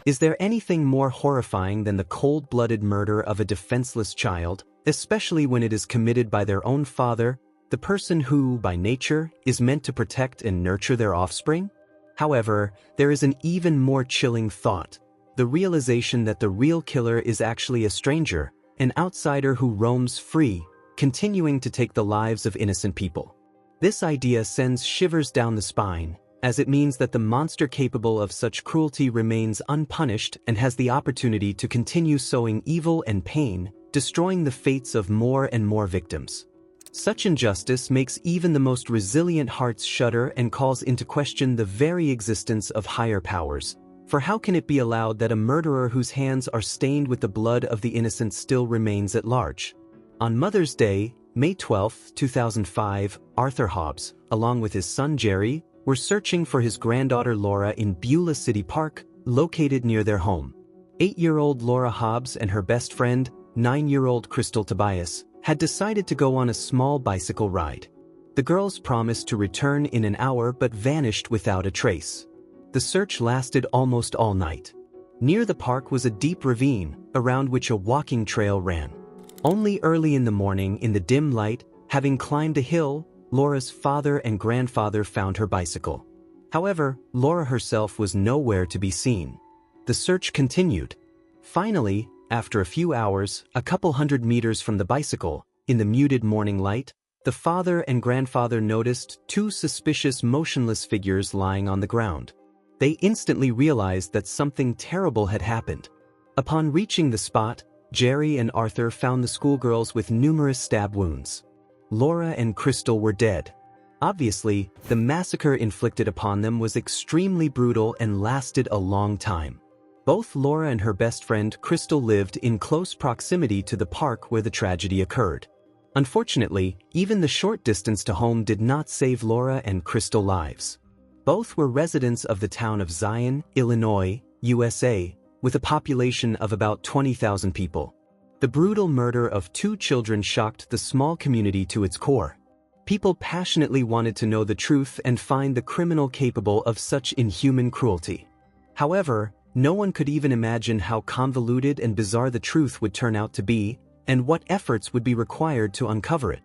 Is there anything more horrifying than the cold-blooded murder of a defenseless child, especially when it is committed by their own father, the person who, by nature, is meant to protect and nurture their offspring? However, there is an even more chilling thought: the realization that the real killer is actually a stranger, an outsider who roams free, continuing to take the lives of innocent people. This idea sends shivers down the spine, as it means that the monster capable of such cruelty remains unpunished and has the opportunity to continue sowing evil and pain, destroying the fates of more and more victims. Such injustice makes even the most resilient hearts shudder and calls into question the very existence of higher powers. For how can it be allowed that a murderer whose hands are stained with the blood of the innocent still remains at large? On Mother's Day, May 12, 2005, Arthur Hobbs, along with his son Jerry, were searching for his granddaughter Laura in Beulah City Park, located near their home. 8-year-old Laura Hobbs and her best friend, 9-year-old Krystal Tobias, had decided to go on a small bicycle ride. The girls promised to return in an hour but vanished without a trace. The search lasted almost all night. Near the park was a deep ravine, around which a walking trail ran. Only early in the morning, in the dim light, having climbed a hill, Laura's father and grandfather found her bicycle. However, Laura herself was nowhere to be seen. The search continued. Finally, after a few hours, a couple hundred meters from the bicycle, in the muted morning light, the father and grandfather noticed two suspicious motionless figures lying on the ground. They instantly realized that something terrible had happened. Upon reaching the spot, Jerry and Arthur found the schoolgirls with numerous stab wounds. Laura and Krystal were dead. Obviously, the massacre inflicted upon them was extremely brutal and lasted a long time. Both Laura and her best friend Krystal lived in close proximity to the park where the tragedy occurred. Unfortunately, even the short distance to home did not save Laura and Krystal lives. Both were residents of the town of Zion, Illinois, USA, with a population of about 20,000 people. The brutal murder of two children shocked the small community to its core. People passionately wanted to know the truth and find the criminal capable of such inhuman cruelty. However, no one could even imagine how convoluted and bizarre the truth would turn out to be, and what efforts would be required to uncover it.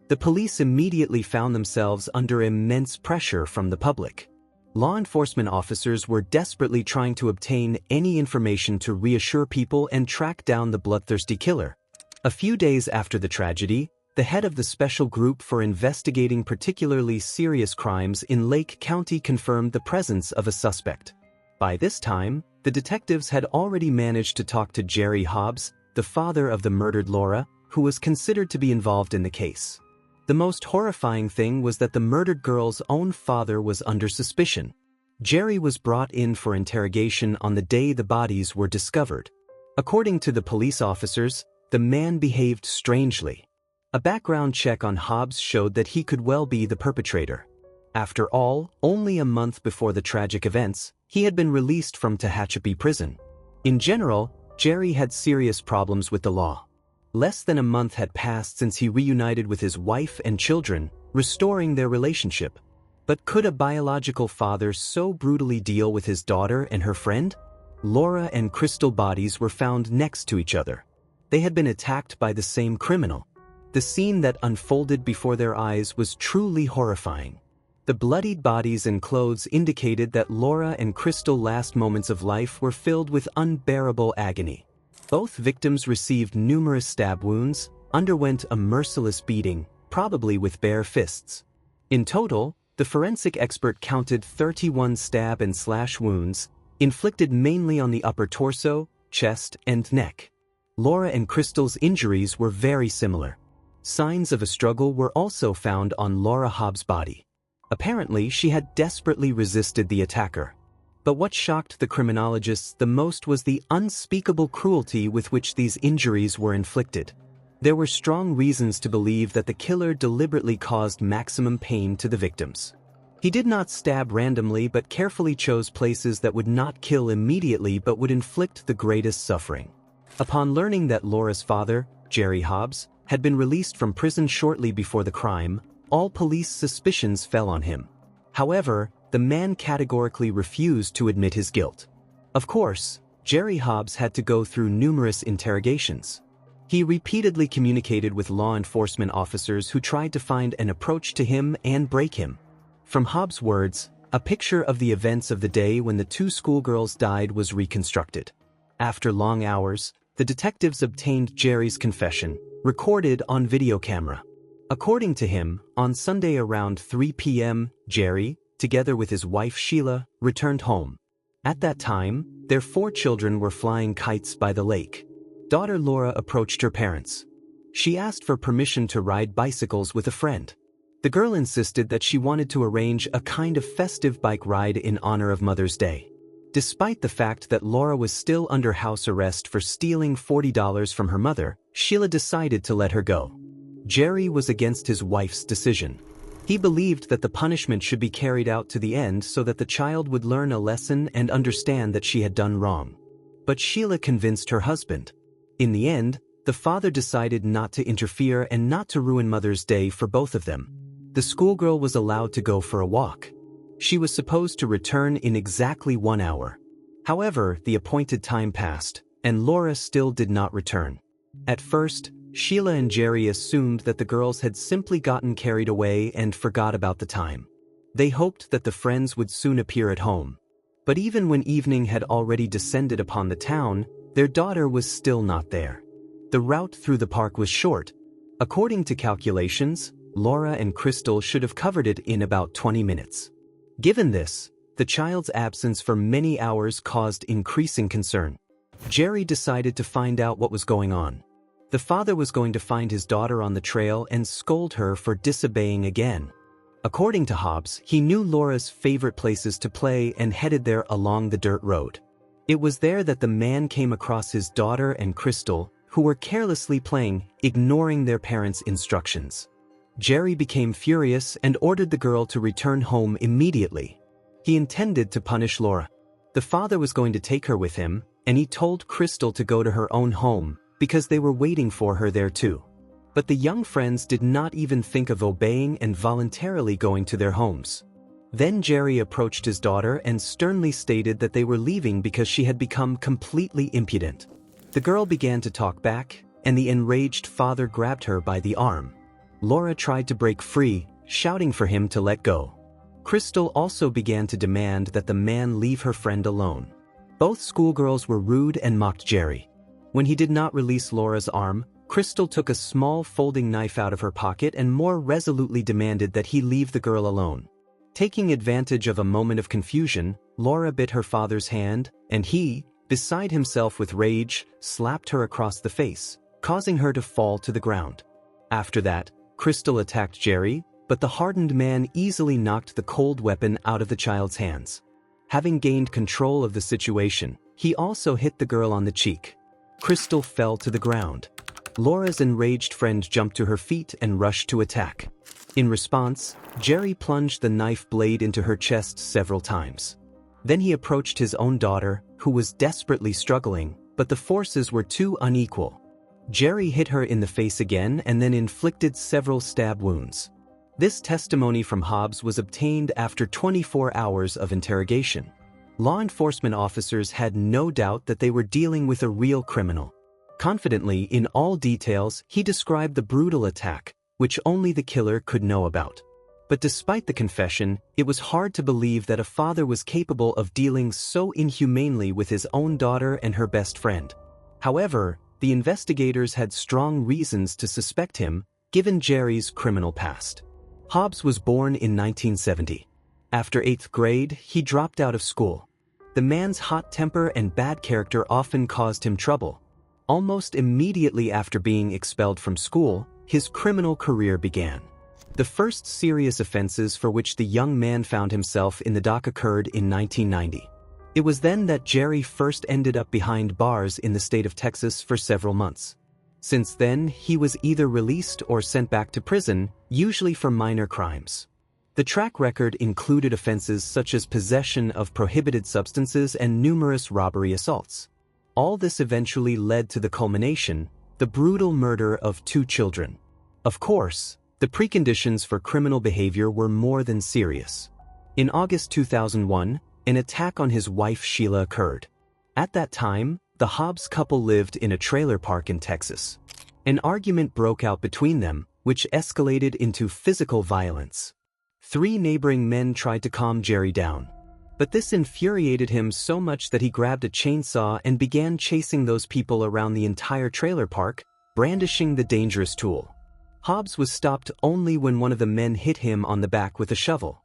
The police immediately found themselves under immense pressure from the public. Law enforcement officers were desperately trying to obtain any information to reassure people and track down the bloodthirsty killer. A few days after the tragedy, the head of the Special Group for Investigating Particularly Serious Crimes in Lake County confirmed the presence of a suspect. By this time, the detectives had already managed to talk to Jerry Hobbs, the father of the murdered Laura, who was considered to be involved in the case. The most horrifying thing was that the murdered girl's own father was under suspicion. Jerry was brought in for interrogation on the day the bodies were discovered. According to the police officers, the man behaved strangely. A background check on Hobbs showed that he could well be the perpetrator. After all, only a month before the tragic events, he had been released from Tehachapi prison. In general, Jerry had serious problems with the law. Less than a month had passed since he reunited with his wife and children, restoring their relationship. But could a biological father so brutally deal with his daughter and her friend? Laura and Krystal bodies were found next to each other. They had been attacked by the same criminal. The scene that unfolded before their eyes was truly horrifying. The bloodied bodies and clothes indicated that Laura and Krystal's last moments of life were filled with unbearable agony. Both victims received numerous stab wounds, underwent a merciless beating, probably with bare fists. In total, the forensic expert counted 31 stab and slash wounds, inflicted mainly on the upper torso, chest, and neck. Laura and Krystal's injuries were very similar. Signs of a struggle were also found on Laura Hobbs' body. Apparently, she had desperately resisted the attacker. But what shocked the criminologists the most was the unspeakable cruelty with which these injuries were inflicted. There were strong reasons to believe that the killer deliberately caused maximum pain to the victims. He did not stab randomly but carefully chose places that would not kill immediately but would inflict the greatest suffering. Upon learning that Laura's father, Jerry Hobbs, had been released from prison shortly before the crime, all police suspicions fell on him. However, the man categorically refused to admit his guilt. Of course, Jerry Hobbs had to go through numerous interrogations. He repeatedly communicated with law enforcement officers who tried to find an approach to him and break him. From Hobbs' words, a picture of the events of the day when the two schoolgirls died was reconstructed. After long hours, the detectives obtained Jerry's confession, recorded on video camera. According to him, on Sunday around 3 p.m., Jerry, together with his wife Sheila, returned home. At that time, their 4 children were flying kites by the lake. Daughter Laura approached her parents. She asked for permission to ride bicycles with a friend. The girl insisted that she wanted to arrange a kind of festive bike ride in honor of Mother's Day. Despite the fact that Laura was still under house arrest for stealing $40 from her mother, Sheila decided to let her go. Jerry was against his wife's decision. He believed that the punishment should be carried out to the end so that the child would learn a lesson and understand that she had done wrong. But Sheila convinced her husband. In the end, the father decided not to interfere and not to ruin Mother's Day for both of them. The schoolgirl was allowed to go for a walk. She was supposed to return in exactly 1 hour. However, the appointed time passed, and Laura still did not return. At first, Sheila and Jerry assumed that the girls had simply gotten carried away and forgot about the time. They hoped that the friends would soon appear at home. But even when evening had already descended upon the town, their daughter was still not there. The route through the park was short. According to calculations, Laura and Krystal should have covered it in about 20 minutes. Given this, the child's absence for many hours caused increasing concern. Jerry decided to find out what was going on. The father was going to find his daughter on the trail and scold her for disobeying again. According to Hobbs, he knew Laura's favorite places to play and headed there along the dirt road. It was there that the man came across his daughter and Krystal, who were carelessly playing, ignoring their parents' instructions. Jerry became furious and ordered the girl to return home immediately. He intended to punish Laura. The father was going to take her with him, and he told Krystal to go to her own home, because they were waiting for her there too. But the young friends did not even think of obeying and voluntarily going to their homes. Then Jerry approached his daughter and sternly stated that they were leaving because she had become completely impudent. The girl began to talk back, and the enraged father grabbed her by the arm. Laura tried to break free, shouting for him to let go. Krystal also began to demand that the man leave her friend alone. Both schoolgirls were rude and mocked Jerry. When he did not release Laura's arm, Krystal took a small folding knife out of her pocket and more resolutely demanded that he leave the girl alone. Taking advantage of a moment of confusion, Laura bit her father's hand, and he, beside himself with rage, slapped her across the face, causing her to fall to the ground. After that, Krystal attacked Jerry, but the hardened man easily knocked the cold weapon out of the child's hands. Having gained control of the situation, he also hit the girl on the cheek. Krystal fell to the ground. Laura's enraged friend jumped to her feet and rushed to attack. In response, Jerry plunged the knife blade into her chest several times. Then he approached his own daughter, who was desperately struggling, but the forces were too unequal. Jerry hit her in the face again and then inflicted several stab wounds. This testimony from Hobbs was obtained after 24 hours of interrogation. Law enforcement officers had no doubt that they were dealing with a real criminal. Confidently, in all details, he described the brutal attack, which only the killer could know about. But despite the confession, it was hard to believe that a father was capable of dealing so inhumanely with his own daughter and her best friend. However, the investigators had strong reasons to suspect him, given Jerry's criminal past. Hobbs was born in 1970. After 8th grade, he dropped out of school. The man's hot temper and bad character often caused him trouble. Almost immediately after being expelled from school, his criminal career began. The first serious offenses for which the young man found himself in the dock occurred in 1990. It was then that Jerry first ended up behind bars in the state of Texas for several months. Since then, he was either released or sent back to prison, usually for minor crimes. The track record included offenses such as possession of prohibited substances and numerous robbery assaults. All this eventually led to the culmination, the brutal murder of 2 children. Of course, the preconditions for criminal behavior were more than serious. In August 2001, an attack on his wife Sheila occurred. At that time, the Hobbs couple lived in a trailer park in Texas. An argument broke out between them, which escalated into physical violence. 3 neighboring men tried to calm Jerry down. But this infuriated him so much that he grabbed a chainsaw and began chasing those people around the entire trailer park, brandishing the dangerous tool. Hobbs was stopped only when one of the men hit him on the back with a shovel.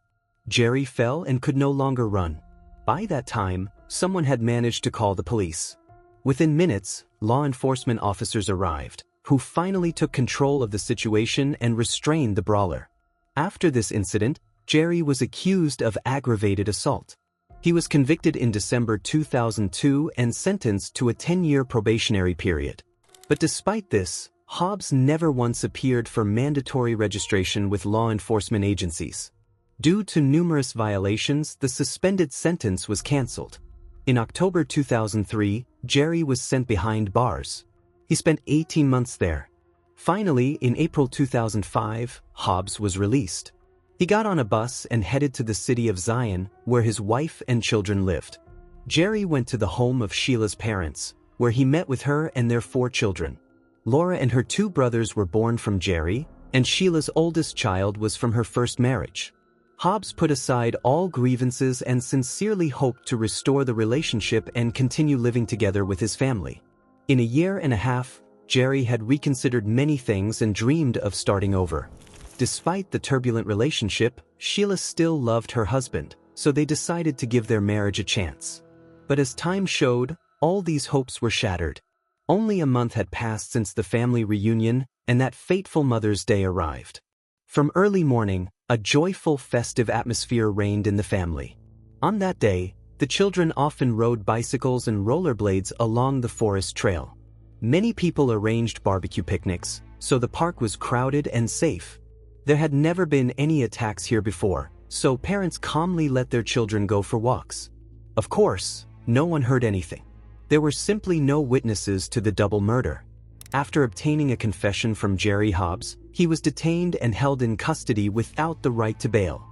Jerry fell and could no longer run. By that time, someone had managed to call the police. Within minutes, law enforcement officers arrived, who finally took control of the situation and restrained the brawler. After this incident, Jerry was accused of aggravated assault. He was convicted in December 2002 and sentenced to a 10-year probationary period. But despite this, Hobbs never once appeared for mandatory registration with law enforcement agencies. Due to numerous violations, the suspended sentence was canceled. In October 2003, Jerry was sent behind bars. He spent 18 months there. Finally, in April 2005, Hobbs was released. He got on a bus and headed to the city of Zion, where his wife and children lived. Jerry went to the home of Sheila's parents, where he met with her and their 4 children. Laura and her 2 brothers were born from Jerry, and Sheila's oldest child was from her first marriage. Hobbs put aside all grievances and sincerely hoped to restore the relationship and continue living together with his family. In a year and a half, Jerry had reconsidered many things and dreamed of starting over. Despite the turbulent relationship, Sheila still loved her husband, so they decided to give their marriage a chance. But as time showed, all these hopes were shattered. Only a month had passed since the family reunion, and that fateful Mother's Day arrived. From early morning, a joyful, festive atmosphere reigned in the family. On that day, the children often rode bicycles and rollerblades along the forest trail. Many people arranged barbecue picnics, so the park was crowded and safe. There had never been any attacks here before, so parents calmly let their children go for walks. Of course, no one heard anything. There were simply no witnesses to the double murder. After obtaining a confession from Jerry Hobbs, he was detained and held in custody without the right to bail.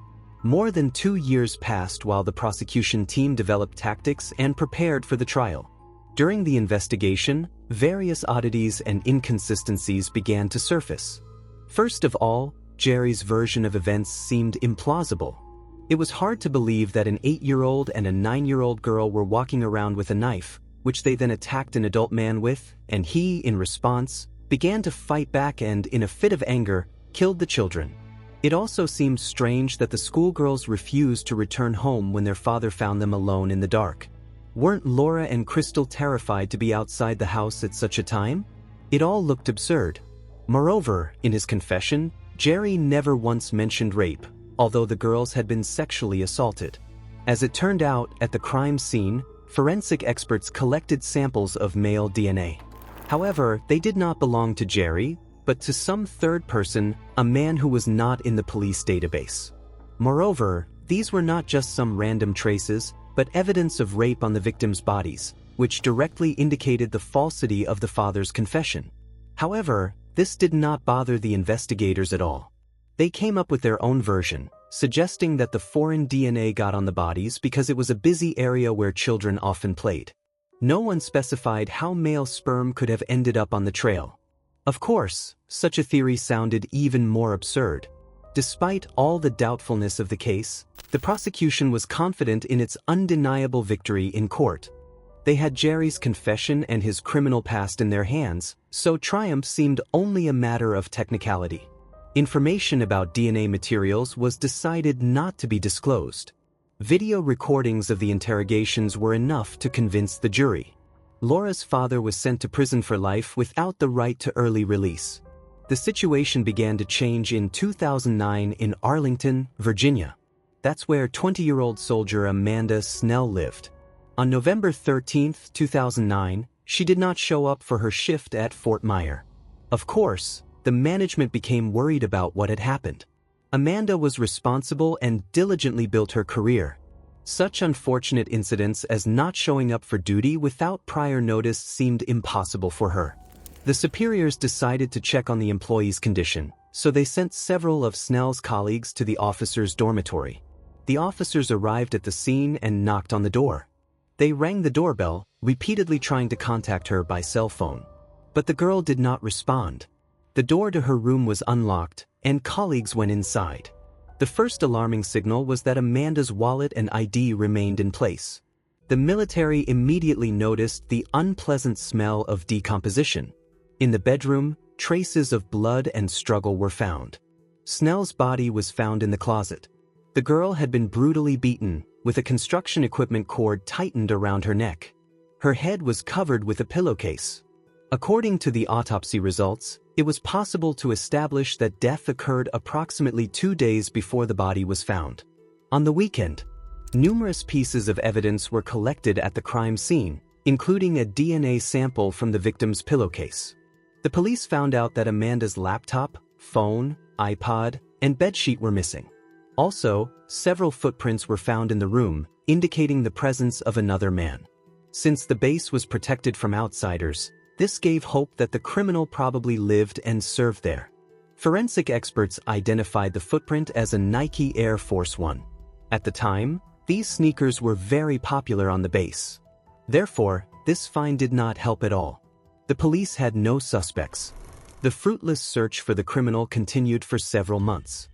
More than 2 years passed while the prosecution team developed tactics and prepared for the trial. During the investigation, various oddities and inconsistencies began to surface. First of all, Jerry's version of events seemed implausible. It was hard to believe that an 8-year-old and a 9-year-old girl were walking around with a knife, which they then attacked an adult man with, and he, in response, began to fight back and, in a fit of anger, killed the children. It also seemed strange that the schoolgirls refused to return home when their father found them alone in the dark. Weren't Laura and Krystal terrified to be outside the house at such a time? It all looked absurd. Moreover, in his confession, Jerry never once mentioned rape, although the girls had been sexually assaulted. As it turned out, at the crime scene, forensic experts collected samples of male DNA. However, they did not belong to Jerry, but to some third person, a man who was not in the police database. Moreover, these were not just some random traces, but evidence of rape on the victims' bodies, which directly indicated the falsity of the father's confession. However, this did not bother the investigators at all. They came up with their own version, suggesting that the foreign DNA got on the bodies because it was a busy area where children often played. No one specified how male sperm could have ended up on the trail. Of course, such a theory sounded even more absurd. Despite all the doubtfulness of the case, the prosecution was confident in its undeniable victory in court. They had Jerry's confession and his criminal past in their hands, so triumph seemed only a matter of technicality. Information about DNA materials was decided not to be disclosed. Video recordings of the interrogations were enough to convince the jury. Laura's father was sent to prison for life without the right to early release. The situation began to change in 2009 in Arlington, Virginia. That's where 20-year-old soldier Amanda Snell lived. On November 13, 2009, she did not show up for her shift at Fort Myer. Of course, the management became worried about what had happened. Amanda was responsible and diligently built her career. Such unfortunate incidents as not showing up for duty without prior notice seemed impossible for her. The superiors decided to check on the employee's condition, so they sent several of Snell's colleagues to the officer's dormitory. The officers arrived at the scene and knocked on the door. They rang the doorbell, repeatedly trying to contact her by cell phone. But the girl did not respond. The door to her room was unlocked, and colleagues went inside. The first alarming signal was that Amanda's wallet and ID remained in place. The military immediately noticed the unpleasant smell of decomposition. In the bedroom, traces of blood and struggle were found. Snell's body was found in the closet. The girl had been brutally beaten, with a construction equipment cord tightened around her neck. Her head was covered with a pillowcase. According to the autopsy results, it was possible to establish that death occurred approximately 2 days before the body was found. On the weekend, numerous pieces of evidence were collected at the crime scene, including a DNA sample from the victim's pillowcase. The police found out that Amanda's laptop, phone, iPod, and bedsheet were missing. Also, several footprints were found in the room, indicating the presence of another man. Since the base was protected from outsiders, this gave hope that the criminal probably lived and served there. Forensic experts identified the footprint as a Nike Air Force One. At the time, these sneakers were very popular on the base. Therefore, this find did not help at all. The police had no suspects. The fruitless search for the criminal continued for several months.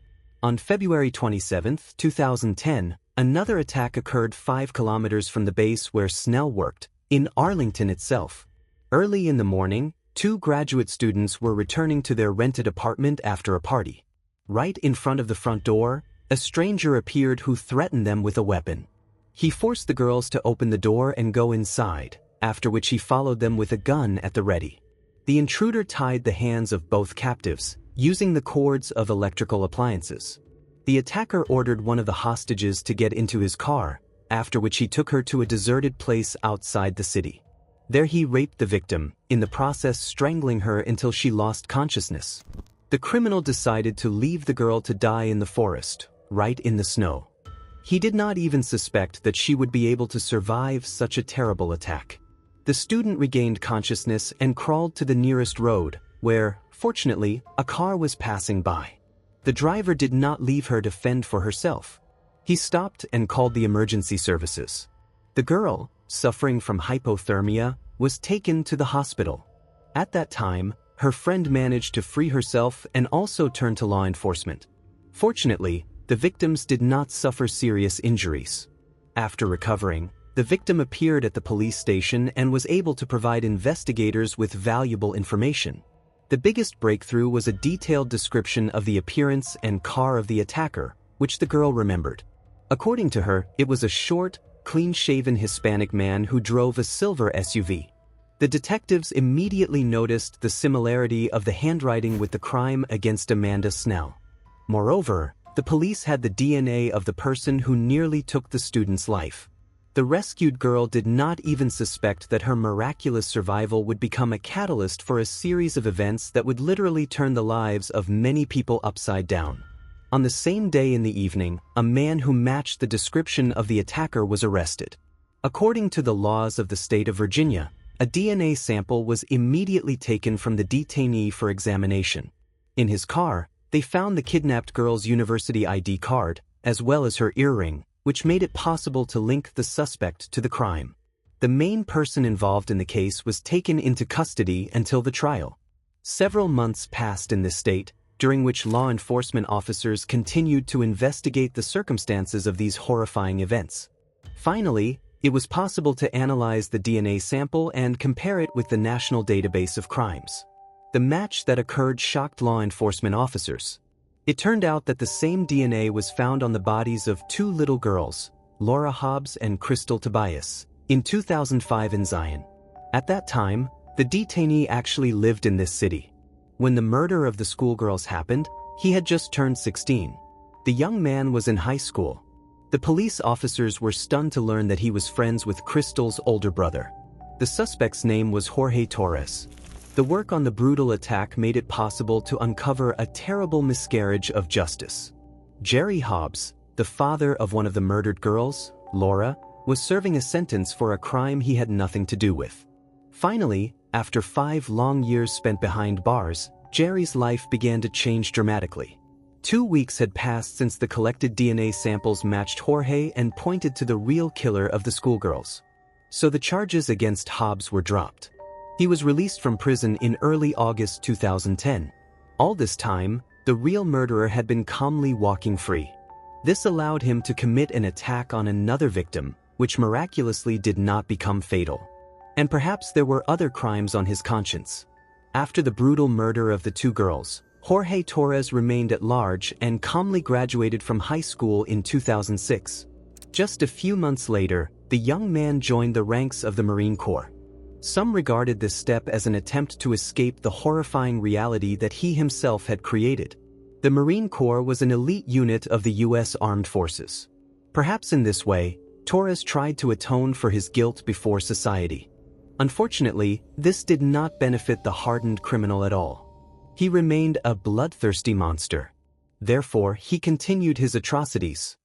On February 27, 2010, another attack occurred 5 kilometers from the base where Snell worked, in Arlington itself. Early in the morning, 2 graduate students were returning to their rented apartment after a party. Right in front of the front door, a stranger appeared who threatened them with a weapon. He forced the girls to open the door and go inside, after which he followed them with a gun at the ready. The intruder tied the hands of both captives, using the cords of electrical appliances. The attacker ordered one of the hostages to get into his car, after which he took her to a deserted place outside the city. There he raped the victim, in the process strangling her until she lost consciousness. The criminal decided to leave the girl to die in the forest, right in the snow. He did not even suspect that she would be able to survive such a terrible attack. The student regained consciousness and crawled to the nearest road, where, fortunately, a car was passing by. The driver did not leave her to fend for herself. He stopped and called the emergency services. The girl, suffering from hypothermia, was taken to the hospital. At that time, her friend managed to free herself and also turned to law enforcement. Fortunately, the victims did not suffer serious injuries. After recovering, the victim appeared at the police station and was able to provide investigators with valuable information. The biggest breakthrough was a detailed description of the appearance and car of the attacker, which the girl remembered. According to her, it was a short, clean-shaven Hispanic man who drove a silver SUV. The detectives immediately noticed the similarity of the handwriting with the crime against Amanda Snell. Moreover, the police had the DNA of the person who nearly took the student's life. The rescued girl did not even suspect that her miraculous survival would become a catalyst for a series of events that would literally turn the lives of many people upside down. On the same day in the evening, a man who matched the description of the attacker was arrested. According to the laws of the state of Virginia, a DNA sample was immediately taken from the detainee for examination. In his car, they found the kidnapped girl's university ID card, as well as her earring, which made it possible to link the suspect to the crime. The main person involved in the case was taken into custody until the trial. Several months passed in this state, during which law enforcement officers continued to investigate the circumstances of these horrifying events. Finally, it was possible to analyze the DNA sample and compare it with the National Database of Crimes. The match that occurred shocked law enforcement officers. It turned out that the same DNA was found on the bodies of 2 little girls, Laura Hobbs and Krystal Tobias, in 2005 in Zion. At that time, the detainee actually lived in this city. When the murder of the schoolgirls happened, he had just turned 16. The young man was in high school. The police officers were stunned to learn that he was friends with Krystal's older brother. The suspect's name was Jorge Torres. The work on the brutal attack made it possible to uncover a terrible miscarriage of justice. Jerry Hobbs, the father of one of the murdered girls, Laura, was serving a sentence for a crime he had nothing to do with. Finally, after 5 long years spent behind bars, Jerry's life began to change dramatically. 2 weeks had passed since the collected DNA samples matched Jorge and pointed to the real killer of the schoolgirls. so the charges against Hobbs were dropped. He was released from prison in early August 2010. All this time, the real murderer had been calmly walking free. This allowed him to commit an attack on another victim, which miraculously did not become fatal. And perhaps there were other crimes on his conscience. After the brutal murder of the two girls, Jorge Torres remained at large and calmly graduated from high school in 2006. Just a few months later, the young man joined the ranks of the Marine Corps. Some regarded this step as an attempt to escape the horrifying reality that he himself had created. The Marine Corps was an elite unit of the U.S. Armed Forces. Perhaps in this way, Torres tried to atone for his guilt before society. Unfortunately, this did not benefit the hardened criminal at all. He remained a bloodthirsty monster. Therefore, he continued his atrocities.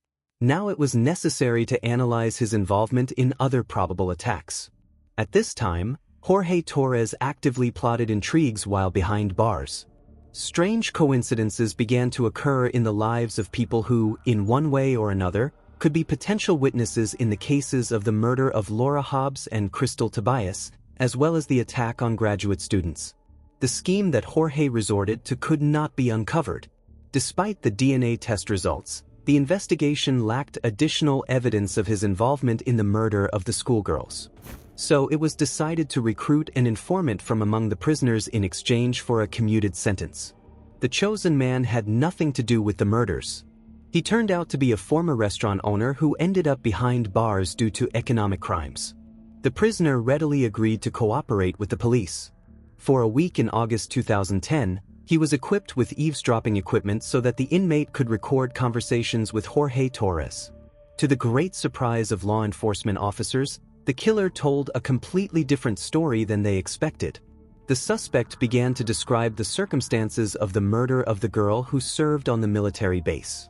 Now it was necessary to analyze his involvement in other probable attacks. At this time, Jorge Torres actively plotted intrigues while behind bars. Strange coincidences began to occur in the lives of people who, in one way or another, could be potential witnesses in the cases of the murder of Laura Hobbs and Krystal Tobias, as well as the attack on graduate students. The scheme that Jorge resorted to could not be uncovered. Despite the DNA test results, the investigation lacked additional evidence of his involvement in the murder of the schoolgirls. So it was decided to recruit an informant from among the prisoners in exchange for a commuted sentence. The chosen man had nothing to do with the murders. He turned out to be a former restaurant owner who ended up behind bars due to economic crimes. The prisoner readily agreed to cooperate with the police. For a week in August 2010, he was equipped with eavesdropping equipment so that the inmate could record conversations with Jorge Torres. To the great surprise of law enforcement officers, the killer told a completely different story than they expected. The suspect began to describe the circumstances of the murder of the girl who served on the military base.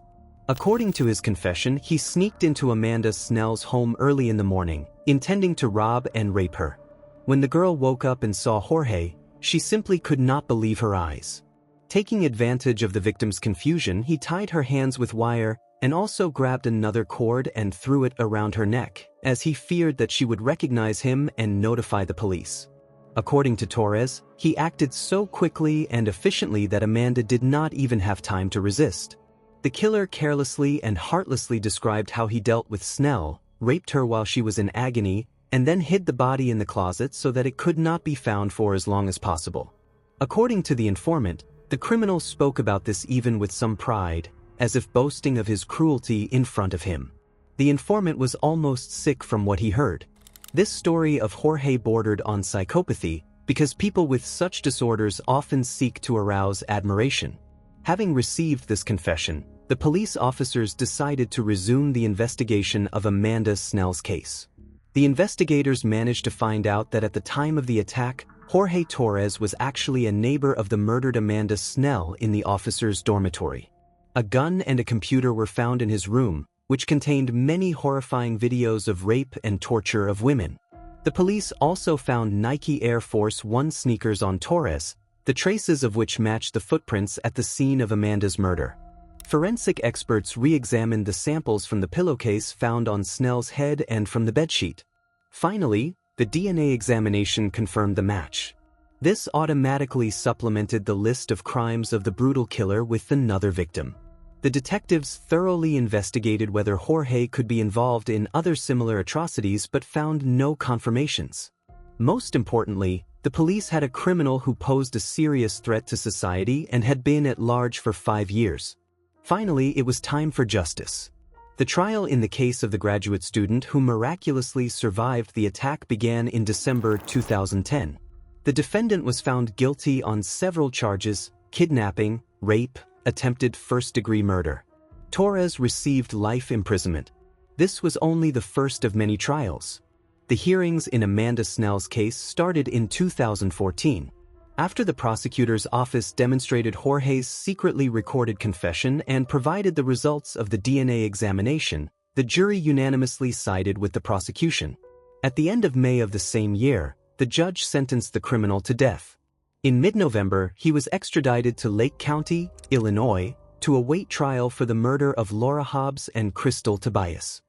According to his confession, he sneaked into Amanda Snell's home early in the morning, intending to rob and rape her. When the girl woke up and saw Jorge, she simply could not believe her eyes. Taking advantage of the victim's confusion, he tied her hands with wire and also grabbed another cord and threw it around her neck, as he feared that she would recognize him and notify the police. According to Torres, he acted so quickly and efficiently that Amanda did not even have time to resist. The killer carelessly and heartlessly described how he dealt with Snell, raped her while she was in agony, and then hid the body in the closet so that it could not be found for as long as possible. According to the informant, the criminal spoke about this even with some pride, as if boasting of his cruelty in front of him. The informant was almost sick from what he heard. This story of Jorge bordered on psychopathy because people with such disorders often seek to arouse admiration. Having received this confession, the police officers decided to resume the investigation of Amanda Snell's case. The investigators managed to find out that at the time of the attack, Jorge Torres was actually a neighbor of the murdered Amanda Snell in the officers' dormitory. A gun and a computer were found in his room, which contained many horrifying videos of rape and torture of women. The police also found Nike Air Force One sneakers on Torres, the traces of which matched the footprints at the scene of Amanda's murder. Forensic experts re-examined the samples from the pillowcase found on Snell's head and from the bedsheet. Finally, the DNA examination confirmed the match. This automatically supplemented the list of crimes of the brutal killer with another victim. The detectives thoroughly investigated whether Jorge could be involved in other similar atrocities but found no confirmations. Most importantly, the police had a criminal who posed a serious threat to society and had been at large for 5 years. Finally, it was time for justice. The trial in the case of the graduate student who miraculously survived the attack began in December 2010. The defendant was found guilty on several charges: kidnapping, rape, attempted first-degree murder. Torres received life imprisonment. This was only the first of many trials. The hearings in Amanda Snell's case started in 2014. After the prosecutor's office demonstrated Jorge's secretly recorded confession and provided the results of the DNA examination, the jury unanimously sided with the prosecution. At the end of May of the same year, the judge sentenced the criminal to death. In mid-November, he was extradited to Lake County, Illinois, to await trial for the murder of Laura Hobbs and Krystal Tobias.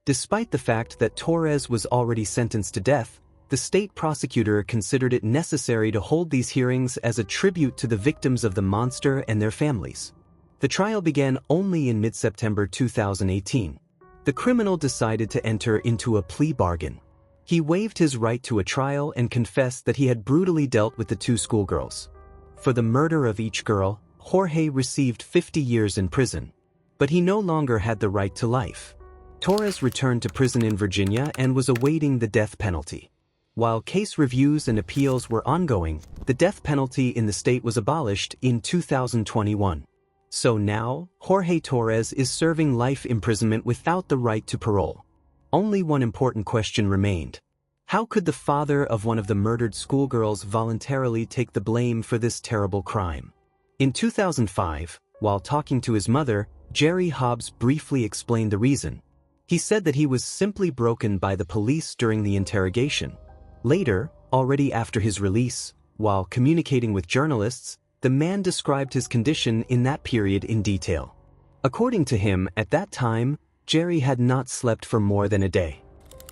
Despite the fact that Torres was already sentenced to death, the state prosecutor considered it necessary to hold these hearings as a tribute to the victims of the monster and their families. The trial began only in mid-September 2018. The criminal decided to enter into a plea bargain. He waived his right to a trial and confessed that he had brutally dealt with the two schoolgirls. For the murder of each girl, Jorge received 50 years in prison. But he no longer had the right to life. Torres returned to prison in Virginia and was awaiting the death penalty. While case reviews and appeals were ongoing, the death penalty in the state was abolished in 2021. So now, Jorge Torres is serving life imprisonment without the right to parole. Only one important question remained. How could the father of one of the murdered schoolgirls voluntarily take the blame for this terrible crime? In 2005, while talking to his mother, Jerry Hobbs briefly explained the reason. He said that he was simply broken by the police during the interrogation. Later, already after his release, while communicating with journalists, the man described his condition in that period in detail. According to him, at that time, Jerry had not slept for more than a day.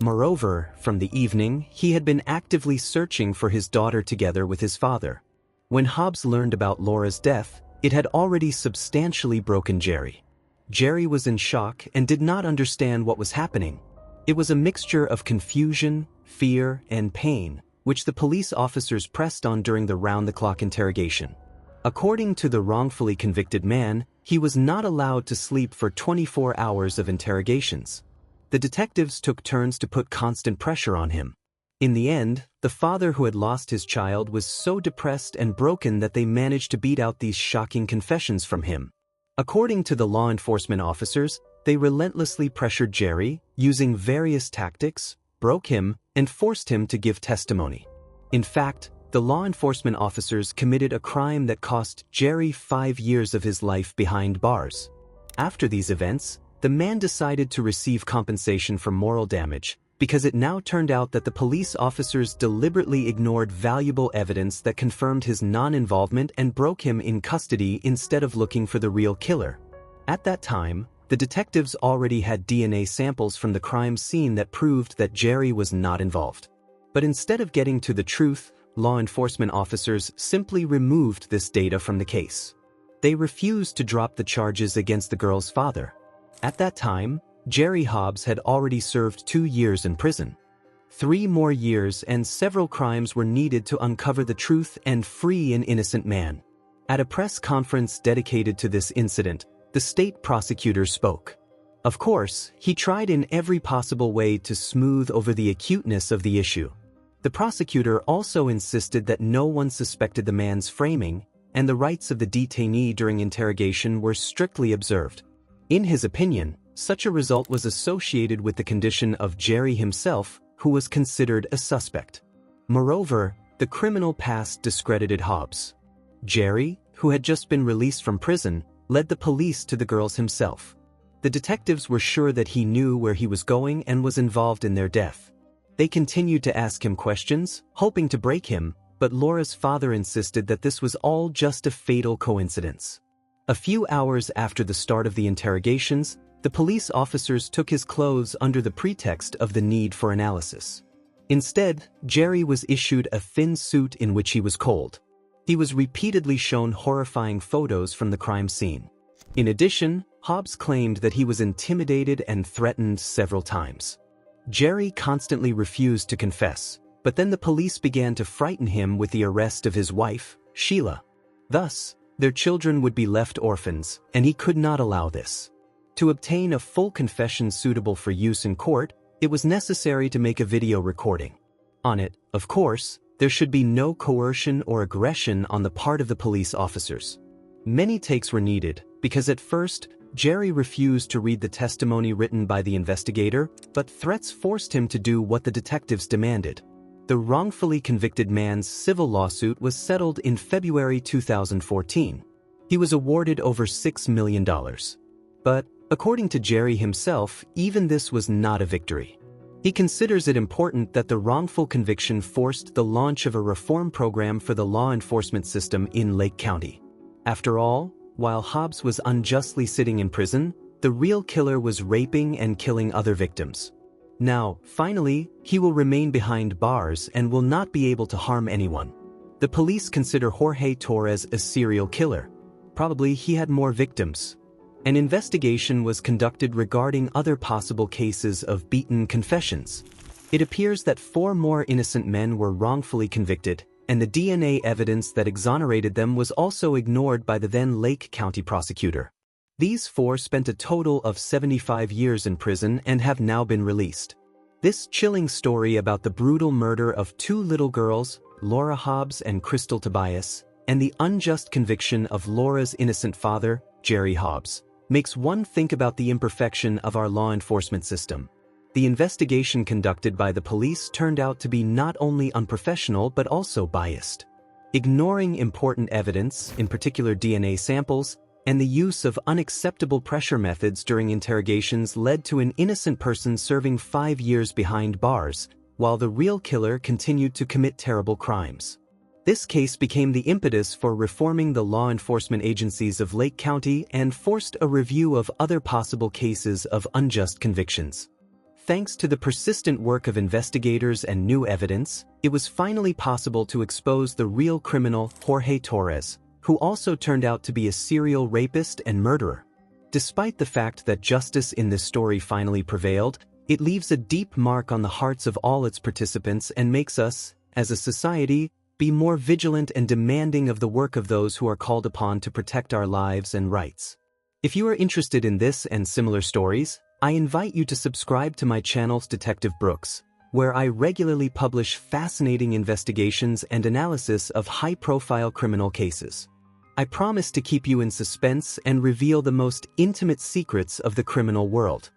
Moreover, from the evening, he had been actively searching for his daughter together with his father. When Hobbs learned about Laura's death, it had already substantially broken Jerry. Jerry was in shock and did not understand what was happening. It was a mixture of confusion, fear, and pain, which the police officers pressed on during the round-the-clock interrogation. According to the wrongfully convicted man, he was not allowed to sleep for 24 hours of interrogations. The detectives took turns to put constant pressure on him. In the end, the father who had lost his child was so depressed and broken that they managed to beat out these shocking confessions from him. According to the law enforcement officers, they relentlessly pressured Jerry, using various tactics, broke him, and forced him to give testimony. In fact, the law enforcement officers committed a crime that cost Jerry 5 years of his life behind bars. After these events, the man decided to receive compensation for moral damage, because it now turned out that the police officers deliberately ignored valuable evidence that confirmed his non-involvement and broke him in custody instead of looking for the real killer. At that time, the detectives already had DNA samples from the crime scene that proved that Jerry was not involved. But instead of getting to the truth, law enforcement officers simply removed this data from the case. They refused to drop the charges against the girl's father. At that time, Jerry Hobbs had already served 2 years in prison. 3 more years and several crimes were needed to uncover the truth and free an innocent man. At a press conference dedicated to this incident, the state prosecutor spoke. Of course, he tried in every possible way to smooth over the acuteness of the issue. The prosecutor also insisted that no one suspected the man's framing, and the rights of the detainee during interrogation were strictly observed. In his opinion, such a result was associated with the condition of Jerry himself, who was considered a suspect. Moreover, the criminal past discredited Hobbs. Jerry, who had just been released from prison, led the police to the girls himself. The detectives were sure that he knew where he was going and was involved in their death. They continued to ask him questions, hoping to break him, but Laura's father insisted that this was all just a fatal coincidence. A few hours after the start of the interrogations, the police officers took his clothes under the pretext of the need for analysis. Instead, Jerry was issued a thin suit in which he was cold. He was repeatedly shown horrifying photos from the crime scene. In addition, Hobbs claimed that he was intimidated and threatened several times. Jerry constantly refused to confess, but then the police began to frighten him with the arrest of his wife, Sheila. Thus, their children would be left orphans, and he could not allow this. To obtain a full confession suitable for use in court, it was necessary to make a video recording. On it, of course, there should be no coercion or aggression on the part of the police officers. Many takes were needed, because at first, Jerry refused to read the testimony written by the investigator, but threats forced him to do what the detectives demanded. The wrongfully convicted man's civil lawsuit was settled in February 2014. He was awarded over $6 million. But, according to Jerry himself, even this was not a victory. He considers it important that the wrongful conviction forced the launch of a reform program for the law enforcement system in Lake County. After all, while Hobbs was unjustly sitting in prison, The real killer was raping and killing other victims. Now, finally, he will remain behind bars and will not be able to harm anyone. The police consider Jorge Torres a serial killer. Probably he had more victims. An investigation was conducted regarding other possible cases of beaten confessions. It appears that 4 more innocent men were wrongfully convicted, and the DNA evidence that exonerated them was also ignored by the then Lake County prosecutor. These 4 spent a total of 75 years in prison and have now been released. This chilling story about the brutal murder of 2 little girls, Laura Hobbs and Krystal Tobias, and the unjust conviction of Laura's innocent father, Jerry Hobbs, makes one think about the imperfection of our law enforcement system. The investigation conducted by the police turned out to be not only unprofessional but also biased. Ignoring important evidence, in particular DNA samples, and the use of unacceptable pressure methods during interrogations led to an innocent person serving 5 years behind bars, while the real killer continued to commit terrible crimes. This case became the impetus for reforming the law enforcement agencies of Lake County and forced a review of other possible cases of unjust convictions. Thanks to the persistent work of investigators and new evidence, it was finally possible to expose the real criminal, Jorge Torres, who also turned out to be a serial rapist and murderer. Despite the fact that justice in this story finally prevailed, it leaves a deep mark on the hearts of all its participants and makes us, as a society, be more vigilant and demanding of the work of those who are called upon to protect our lives and rights. If you are interested in this and similar stories, I invite you to subscribe to my channel's Detective Brooks, where I regularly publish fascinating investigations and analysis of high-profile criminal cases. I promise to keep you in suspense and reveal the most intimate secrets of the criminal world.